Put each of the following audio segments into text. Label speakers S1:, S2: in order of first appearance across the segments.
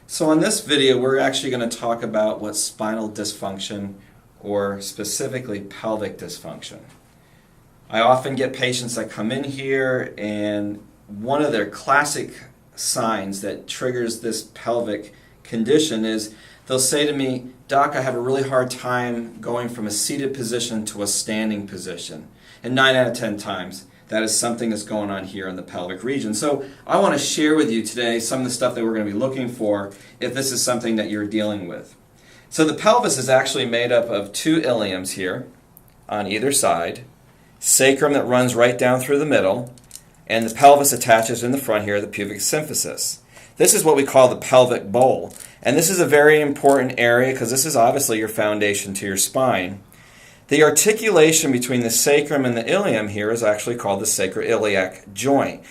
S1: So in this video, we're actually going to talk about what spinal dysfunction, or specifically pelvic dysfunction. I often get patients that come in here and one of their classic signs that triggers this pelvic condition is they'll say to me, "Doc, I have a really hard time going from a seated position to a standing position." And 9 out of 10 times, that is something that's going on here in the pelvic region. So I want to share with you today some of the stuff that we're going to be looking for if this is something that you're dealing with. So the pelvis is actually made up of two iliums here on either side, sacrum that runs right down through the middle, and the pelvis attaches in the front here, the pubic symphysis. This is what we call the pelvic bowl. And this is a very important area because this is obviously your foundation to your spine. The articulation between the sacrum and the ilium here is actually called the sacroiliac joint,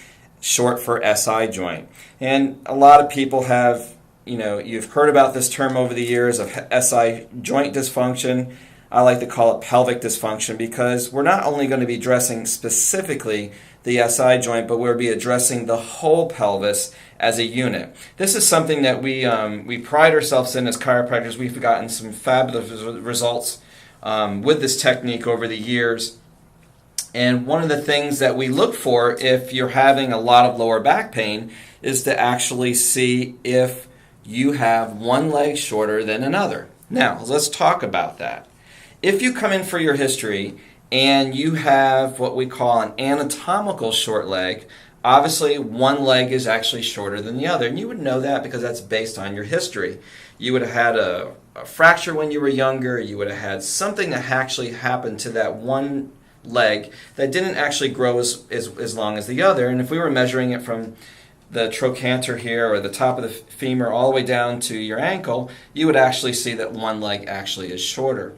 S1: short for SI joint. And a lot of people have, you've heard about this term over the years of SI joint dysfunction. I like to call it pelvic dysfunction because we're not only going to be addressing specifically the SI joint, but we'll be addressing the whole pelvis as a unit. This is something that we pride ourselves in as chiropractors. We've gotten some fabulous results with this technique over the years. And one of the things that we look for if you're having a lot of lower back pain is to actually see if you have one leg shorter than another. Now, let's talk about that. If you come in for your history and you have what we call an anatomical short leg, obviously one leg is actually shorter than the other. And you would know that because that's based on your history. You would have had a fracture when you were younger. You would have had something that actually happened to that one leg that didn't actually grow as long as the other. And if we were measuring it from the trochanter here or the top of the femur all the way down to your ankle, you would actually see that one leg actually is shorter.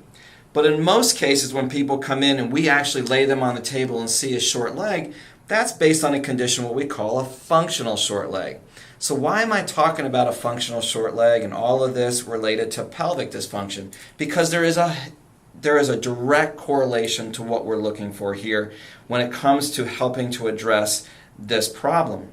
S1: But in most cases, when people come in and we actually lay them on the table and see a short leg, that's based on a condition what we call a functional short leg. So why am I talking about a functional short leg and all of this related to pelvic dysfunction? Because there is a direct correlation to what we're looking for here when it comes to helping to address this problem.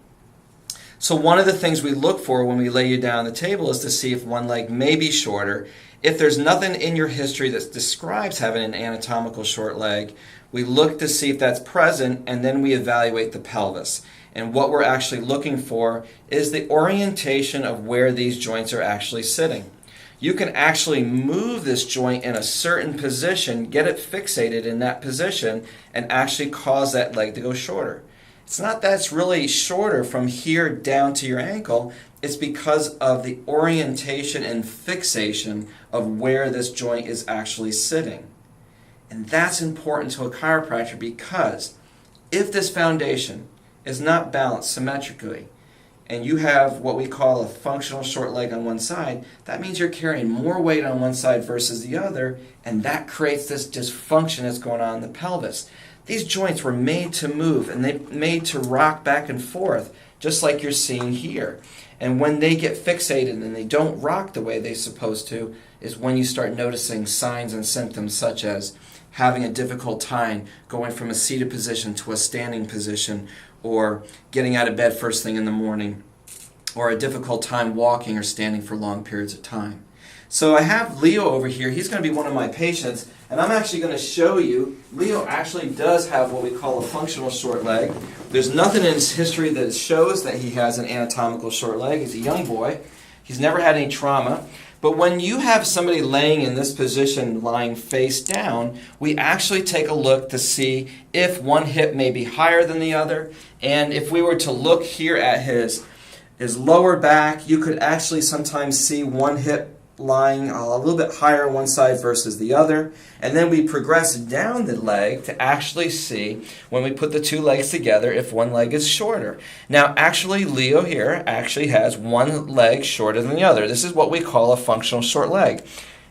S1: So one of the things we look for when we lay you down on the table is to see if one leg may be shorter. If there's nothing in your history that describes having an anatomical short leg, we look to see if that's present, and then we evaluate the pelvis. And what we're actually looking for is the orientation of where these joints are actually sitting. You can actually move this joint in a certain position, get it fixated in that position, and actually cause that leg to go shorter. It's not that it's really shorter from here down to your ankle. It's because of the orientation and fixation of where this joint is actually sitting. And that's important to a chiropractor because if this foundation is not balanced symmetrically and you have what we call a functional short leg on one side, that means you're carrying more weight on one side versus the other, and that creates this dysfunction that's going on in the pelvis. These joints were made to move and they're made to rock back and forth, just like you're seeing here. And when they get fixated and they don't rock the way they're supposed to is when you start noticing signs and symptoms such as having a difficult time going from a seated position to a standing position, or getting out of bed first thing in the morning, or a difficult time walking or standing for long periods of time. So I have Leo over here. He's going to be one of my patients, and I'm actually going to show you, Leo actually does have what we call a functional short leg. There's nothing in his history that shows that he has an anatomical short leg. He's a young boy. He's never had any trauma. But when you have somebody laying in this position, lying face down, we actually take a look to see if one hip may be higher than the other. And if we were to look here at his lower back, you could actually sometimes see one hip lying a little bit higher on one side versus the other. And then we progress down the leg to actually see, when we put the two legs together, if one leg is shorter. Now, actually, Leo here actually has one leg shorter than the other. This is what we call a functional short leg.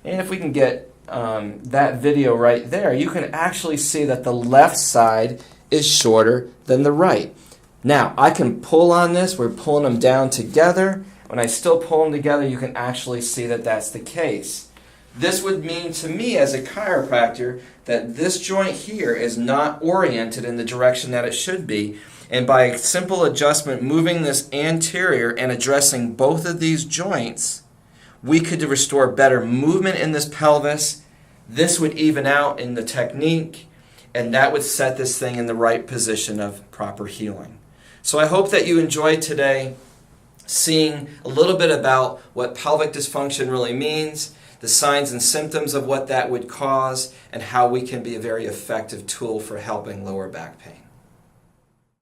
S1: And if we can get that video right there, you can actually see that the left side is shorter than the right. Now, I can pull on this. We're pulling them down together. When I still pull them together, you can actually see that that's the case. This would mean to me as a chiropractor that this joint here is not oriented in the direction that it should be. And by simple adjustment, moving this anterior and addressing both of these joints, we could restore better movement in this pelvis. This would even out in the technique, and that would set this thing in the right position of proper healing. So I hope that you enjoyed today seeing a little bit about what pelvic dysfunction really means, the signs and symptoms of what that would cause, and how we can be a very effective tool for helping lower back pain.